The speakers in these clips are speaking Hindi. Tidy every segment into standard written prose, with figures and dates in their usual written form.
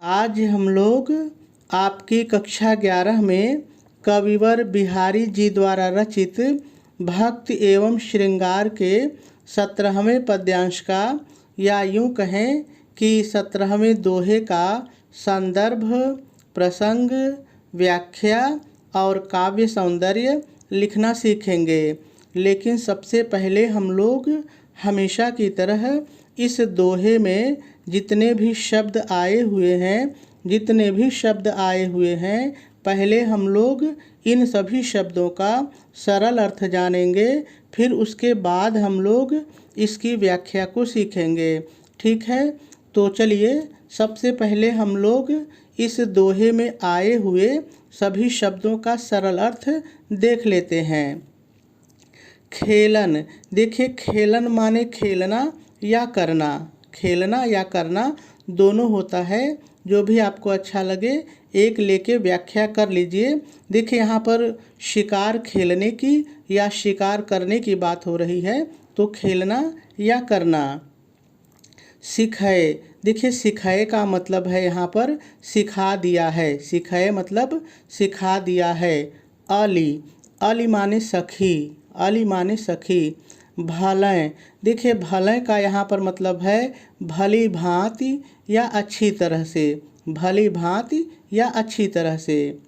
आज हम लोग आपकी कक्षा 11 में कविवर बिहारी जी द्वारा रचित भक्ति एवं श्रृंगार के 17वें पद्यांश का या यूँ कहें कि 17वें दोहे का संदर्भ, प्रसंग, व्याख्या और काव्य सौंदर्य लिखना सीखेंगे। लेकिन सबसे पहले हम लोग हमेशा की तरह इस दोहे में जितने भी शब्द आए हुए हैं पहले हम लोग इन सभी शब्दों का सरल अर्थ जानेंगे, फिर उसके बाद हम लोग इसकी व्याख्या को सीखेंगे। ठीक है, तो चलिए सबसे पहले हम लोग इस दोहे में आए हुए सभी शब्दों का सरल अर्थ देख लेते हैं। खेलन, देखिए खेलन माने खेलना या करना, खेलना या करना दोनों होता है। जो भी आपको अच्छा लगे एक लेके व्याख्या कर लीजिए। देखिए यहाँ पर शिकार खेलने की या शिकार करने की बात हो रही है, तो खेलना या करना। सिखाए, देखिए सिखाए का मतलब है यहाँ पर सिखा दिया है, सिखाए मतलब सिखा दिया है। अली, अली माने सखी, अली माने सखी। भलें, देखिए भलें का यहाँ पर मतलब है भली भांति या अच्छी तरह से, भली भांति या अच्छी तरह से।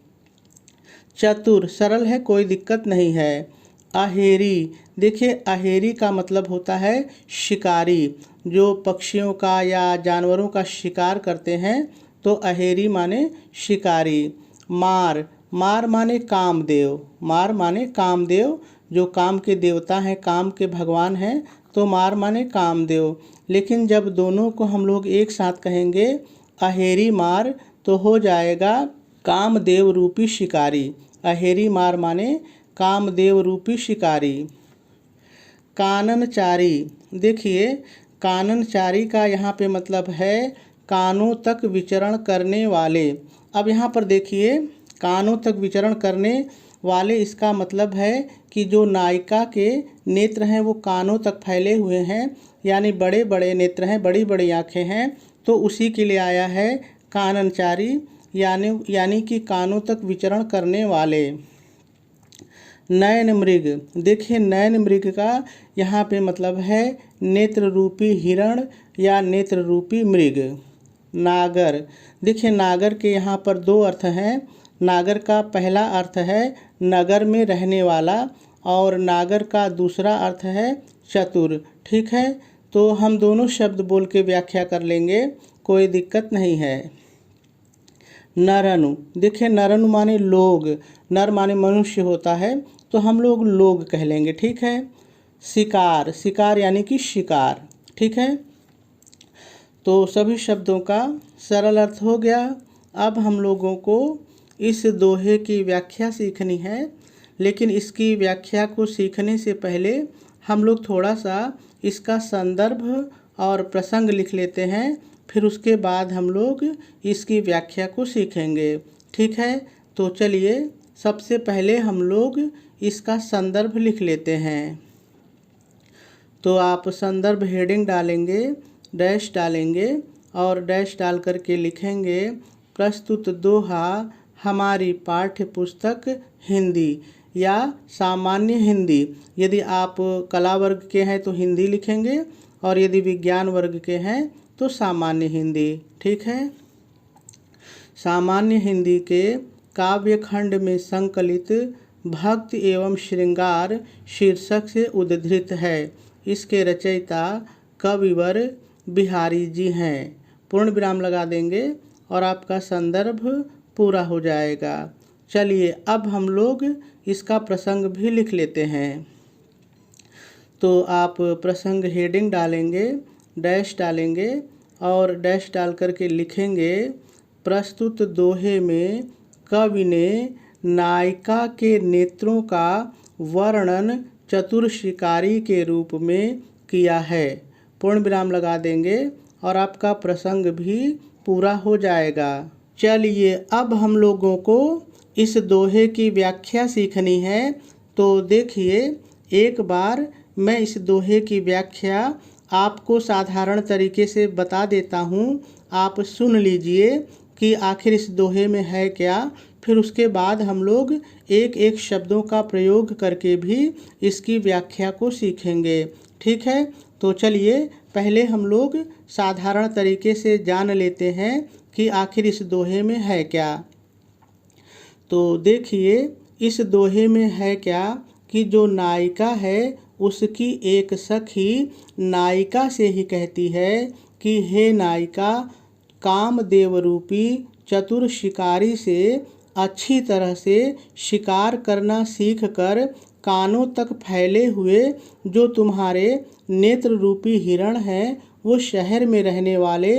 चतुर, सरल है, कोई दिक्कत नहीं है। अहेरी, देखिए अहेरी का मतलब होता है शिकारी, जो पक्षियों का या जानवरों का शिकार करते हैं, तो अहेरी माने शिकारी। मार, मार माने कामदेव, मार माने कामदेव, जो काम के देवता हैं, काम के भगवान हैं, तो मार माने कामदेव। लेकिन जब दोनों को हम लोग एक साथ कहेंगे अहेरी मार, तो हो जाएगा कामदेव रूपी शिकारी। अहेरी मार माने कामदेव रूपी शिकारी। काननचारी, देखिए काननचारी का यहाँ पे मतलब है कानों तक विचरण करने वाले। अब यहाँ पर देखिए कानों तक विचरण करने वाले, इसका मतलब है कि जो नायिका के नेत्र हैं वो कानों तक फैले हुए हैं, यानी बड़े बड़े नेत्र हैं, बड़ी बड़ी आँखें हैं, तो उसी के लिए आया है काननचारी, यानी कि कानों तक विचरण करने वाले। नयन मृग, देखिए नयन मृग का यहाँ पे मतलब है नेत्र रूपी हिरण या नेत्र रूपी मृग। नागर, देखिए नागर के यहाँ पर दो अर्थ हैं। नागर का पहला अर्थ है नगर में रहने वाला और नागर का दूसरा अर्थ है चतुर। ठीक है, तो हम दोनों शब्द बोल के व्याख्या कर लेंगे, कोई दिक्कत नहीं है। नरनु, देखिए नरनु माने लोग, नर माने मनुष्य होता है, तो हम लोग लोग कह लेंगे। ठीक है। शिकार, शिकार यानी कि शिकार। ठीक है, तो सभी शब्दों का सरल अर्थ हो गया। अब हम लोगों को इस दोहे की व्याख्या सीखनी है, लेकिन इसकी व्याख्या को सीखने से पहले हम लोग थोड़ा सा इसका संदर्भ और प्रसंग लिख लेते हैं, फिर उसके बाद हम लोग इसकी व्याख्या को सीखेंगे। ठीक है, तो चलिए सबसे पहले हम लोग इसका संदर्भ लिख लेते हैं। तो आप संदर्भ हेडिंग डालेंगे, डैश डालेंगे और डैश डाल करके लिखेंगे प्रस्तुत दोहा हमारी पाठ्य पुस्तक हिंदी या सामान्य हिंदी। यदि आप कला वर्ग के हैं तो हिंदी लिखेंगे और यदि विज्ञान वर्ग के हैं तो सामान्य हिंदी। ठीक है, सामान्य हिंदी के काव्य खंड में संकलित भक्ति एवं श्रृंगार शीर्षक से उद्धृत है। इसके रचयिता कविवर बिहारी जी हैं। पूर्ण विराम लगा देंगे और आपका संदर्भ पूरा हो जाएगा। चलिए अब हम लोग इसका प्रसंग भी लिख लेते हैं। तो आप प्रसंग हेडिंग डालेंगे, डैश डालेंगे और डैश डाल करके लिखेंगे प्रस्तुत दोहे में कवि ने नायिका के नेत्रों का वर्णन चतुर शिकारी के रूप में किया है। पूर्ण विराम लगा देंगे और आपका प्रसंग भी पूरा हो जाएगा। चलिए अब हम लोगों को इस दोहे की व्याख्या सीखनी है। तो देखिए एक बार मैं इस दोहे की व्याख्या आपको साधारण तरीके से बता देता हूँ, आप सुन लीजिए, कि आखिर इस दोहे में है क्या। फिर उसके बाद हम लोग एक एक शब्दों का प्रयोग करके भी इसकी व्याख्या को सीखेंगे। ठीक है, तो चलिए पहले हम लोग साधारण तरीके से जान लेते हैं कि आखिर इस दोहे में है क्या। तो देखिए इस दोहे में है क्या कि जो नायिका है उसकी एक सखी नायिका से ही कहती है कि हे नायिका, कामदेव रूपी चतुर शिकारी से अच्छी तरह से शिकार करना सीख कर कानों तक फैले हुए जो तुम्हारे नेत्र रूपी हिरण हैं वो शहर में रहने वाले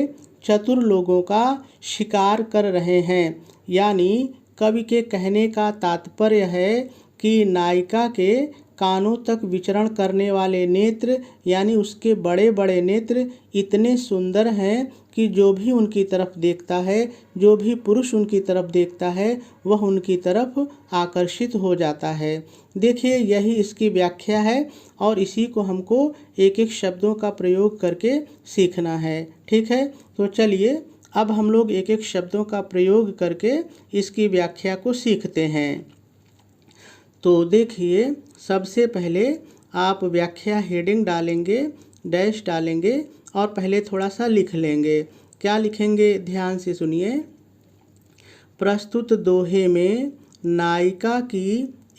चतुर लोगों का शिकार कर रहे हैं। यानी कवि के कहने का तात्पर्य है कि नायिका के कानों तक विचरण करने वाले नेत्र यानी उसके बड़े बड़े नेत्र इतने सुंदर हैं कि जो भी उनकी तरफ देखता है, जो भी पुरुष उनकी तरफ देखता है, वह उनकी तरफ आकर्षित हो जाता है। देखिए यही इसकी व्याख्या है और इसी को हमको एक एक शब्दों का प्रयोग करके सीखना है। ठीक है, तो चलिए अब हम लोग एक एक शब्दों का प्रयोग करके इसकी व्याख्या को सीखते हैं। तो देखिए सबसे पहले आप व्याख्या हेडिंग डालेंगे, डैश डालेंगे और पहले थोड़ा सा लिख लेंगे। क्या लिखेंगे ध्यान से सुनिए। प्रस्तुत दोहे में नायिका की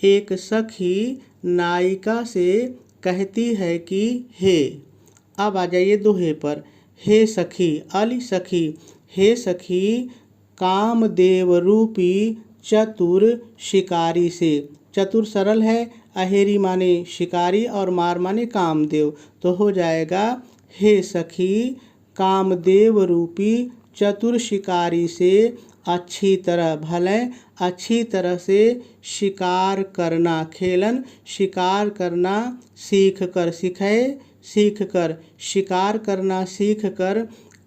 एक सखी नायिका से कहती है कि हे। अब आ जाइए दोहे पर। हे सखी, अली सखी, हे सखी कामदेव रूपी चतुर शिकारी से। चतुर सरल है, अहेरी माने शिकारी और मार माने कामदेव, तो हो जाएगा हे सखी कामदेव रूपी चतुर शिकारी से अच्छी तरह भले अच्छी तरह से शिकार करना, खेलन शिकार करना सीख कर, सीख कर शिकार करना सीख कर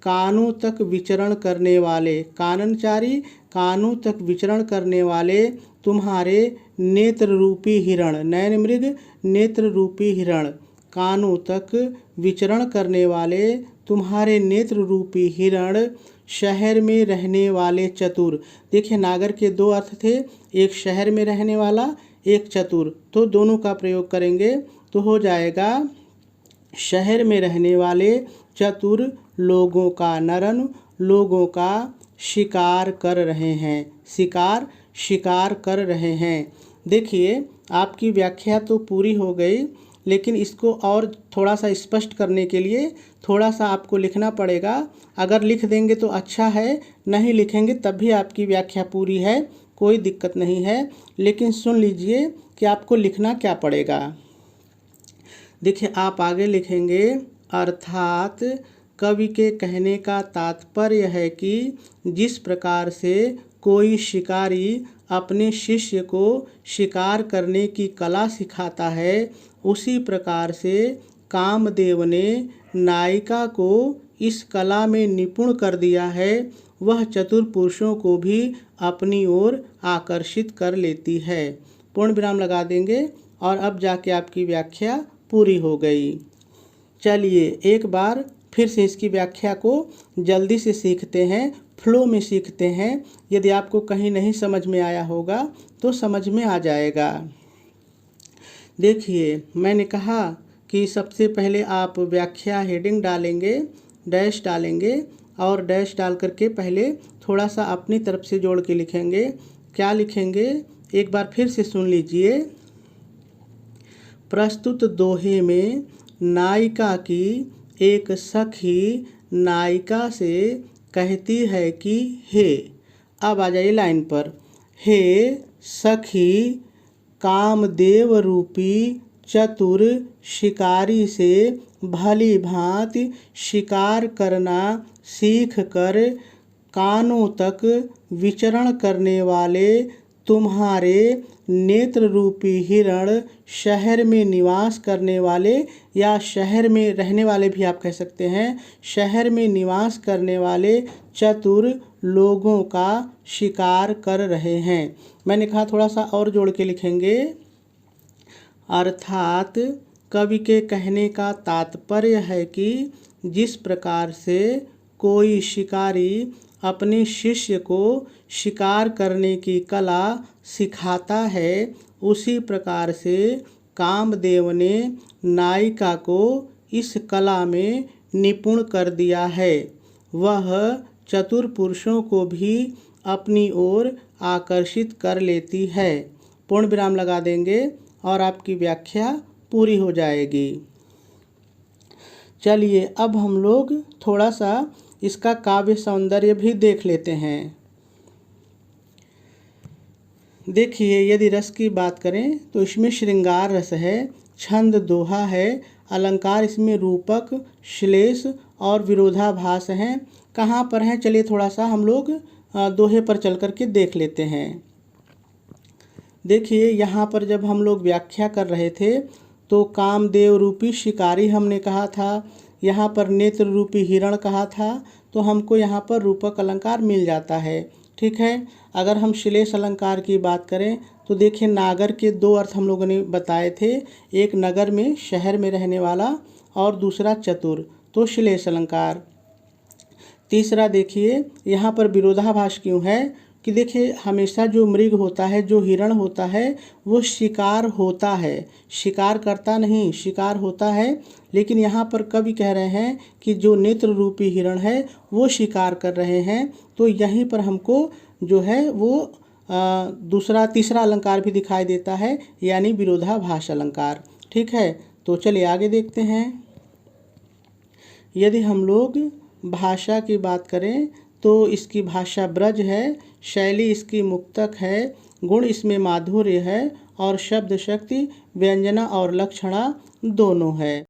कानों तक विचरण करने वाले, काननचारी कानों तक विचरण करने वाले तुम्हारे नेत्र रूपी हिरण, नयन मृग नेत्र रूपी हिरण, कानों तक विचरण करने वाले तुम्हारे नेत्र रूपी हिरण शहर में रहने वाले चतुर। देखिए नागर के दो अर्थ थे, एक शहर में रहने वाला, एक चतुर, तो दोनों का प्रयोग करेंगे तो हो जाएगा शहर में रहने वाले चतुर लोगों का, नरन लोगों का शिकार कर रहे हैं, शिकार कर रहे हैं। देखिए आपकी व्याख्या तो पूरी हो गई, लेकिन इसको और थोड़ा सा स्पष्ट करने के लिए थोड़ा सा आपको लिखना पड़ेगा। अगर लिख देंगे तो अच्छा है, नहीं लिखेंगे तब भी आपकी व्याख्या पूरी है, कोई दिक्कत नहीं है। लेकिन सुन लीजिए कि आपको लिखना क्या पड़ेगा। देखिए आप आगे लिखेंगे अर्थात कवि के कहने का तात्पर्य है कि जिस प्रकार से कोई शिकारी अपने शिष्य को शिकार करने की कला सिखाता है, उसी प्रकार से कामदेव ने नायिका को इस कला में निपुण कर दिया है। वह चतुर पुरुषों को भी अपनी ओर आकर्षित कर लेती है। पूर्ण विराम लगा देंगे और अब जाके आपकी व्याख्या पूरी हो गई। चलिए एक बार फिर से इसकी व्याख्या को जल्दी से सीखते हैं, फ्लो में सीखते हैं। यदि आपको कहीं नहीं समझ में आया होगा तो समझ में आ जाएगा। देखिए मैंने कहा कि सबसे पहले आप व्याख्या हेडिंग डालेंगे, डैश डालेंगे और डैश डाल करके पहले थोड़ा सा अपनी तरफ से जोड़ के लिखेंगे। क्या लिखेंगे एक बार फिर से सुन लीजिए। प्रस्तुत दोहे में नायिका की एक सखी नायिका से कहती है कि हे। अब आ जाइए लाइन पर। हे सखी कामदेव रूपी चतुर शिकारी से भली भांति शिकार करना सीख कर कानों तक विचरण करने वाले तुम्हारे नेत्र रूपी हिरण शहर में निवास करने वाले, या शहर में रहने वाले भी आप कह सकते हैं, शहर में निवास करने वाले चतुर लोगों का शिकार कर रहे हैं। मैंने कहा थोड़ा सा और जोड़ के लिखेंगे। अर्थात कवि के कहने का तात्पर्य है कि जिस प्रकार से कोई शिकारी अपने शिष्य को शिकार करने की कला सिखाता है, उसी प्रकार से कामदेव ने नायिका को इस कला में निपुण कर दिया है। वह चतुर पुरुषों को भी अपनी ओर आकर्षित कर लेती है। पूर्ण विराम लगा देंगे और आपकी व्याख्या पूरी हो जाएगी। चलिए अब हम लोग थोड़ा सा इसका काव्य सौंदर्य भी देख लेते हैं। देखिए, यदि रस की बात करें तो इसमें श्रृंगार रस है, छंद दोहा है, अलंकार इसमें रूपक, श्लेष और विरोधाभास हैं। कहाँ पर हैं, चलिए थोड़ा सा हम लोग दोहे पर चल कर के देख लेते हैं। देखिए, यहाँ पर जब हम लोग व्याख्या कर रहे थे तो कामदेव रूपी शिकारी हमने कहा था, यहाँ पर नेत्र रूपी हिरण कहा था, तो हमको यहाँ पर रूपक अलंकार मिल जाता है। ठीक है। अगर हम श्लेष अलंकार की बात करें तो देखिए, नागर के दो अर्थ हम लोगों ने बताए थे, एक नगर में शहर में रहने वाला और दूसरा चतुर, तो श्लेष अलंकार। तीसरा देखिए, यहाँ पर विरोधाभास क्यों है कि देखिए, हमेशा जो मृग होता है, जो हिरण होता है, वो शिकार होता है, शिकार करता नहीं, शिकार होता है। लेकिन यहाँ पर कवि कह रहे हैं कि जो नेत्र रूपी हिरण है वो शिकार कर रहे हैं। तो यहीं पर हमको जो है वो दूसरा तीसरा अलंकार भी दिखाई देता है, यानी विरोधाभास अलंकार। ठीक है, तो चलिए आगे देखते हैं। यदि हम लोग भाषा की बात करें तो इसकी भाषा ब्रज है, शैली इसकी मुक्तक है, गुण इसमें माधुर्य है और शब्द शक्ति व्यंजना और लक्षणा दोनों है।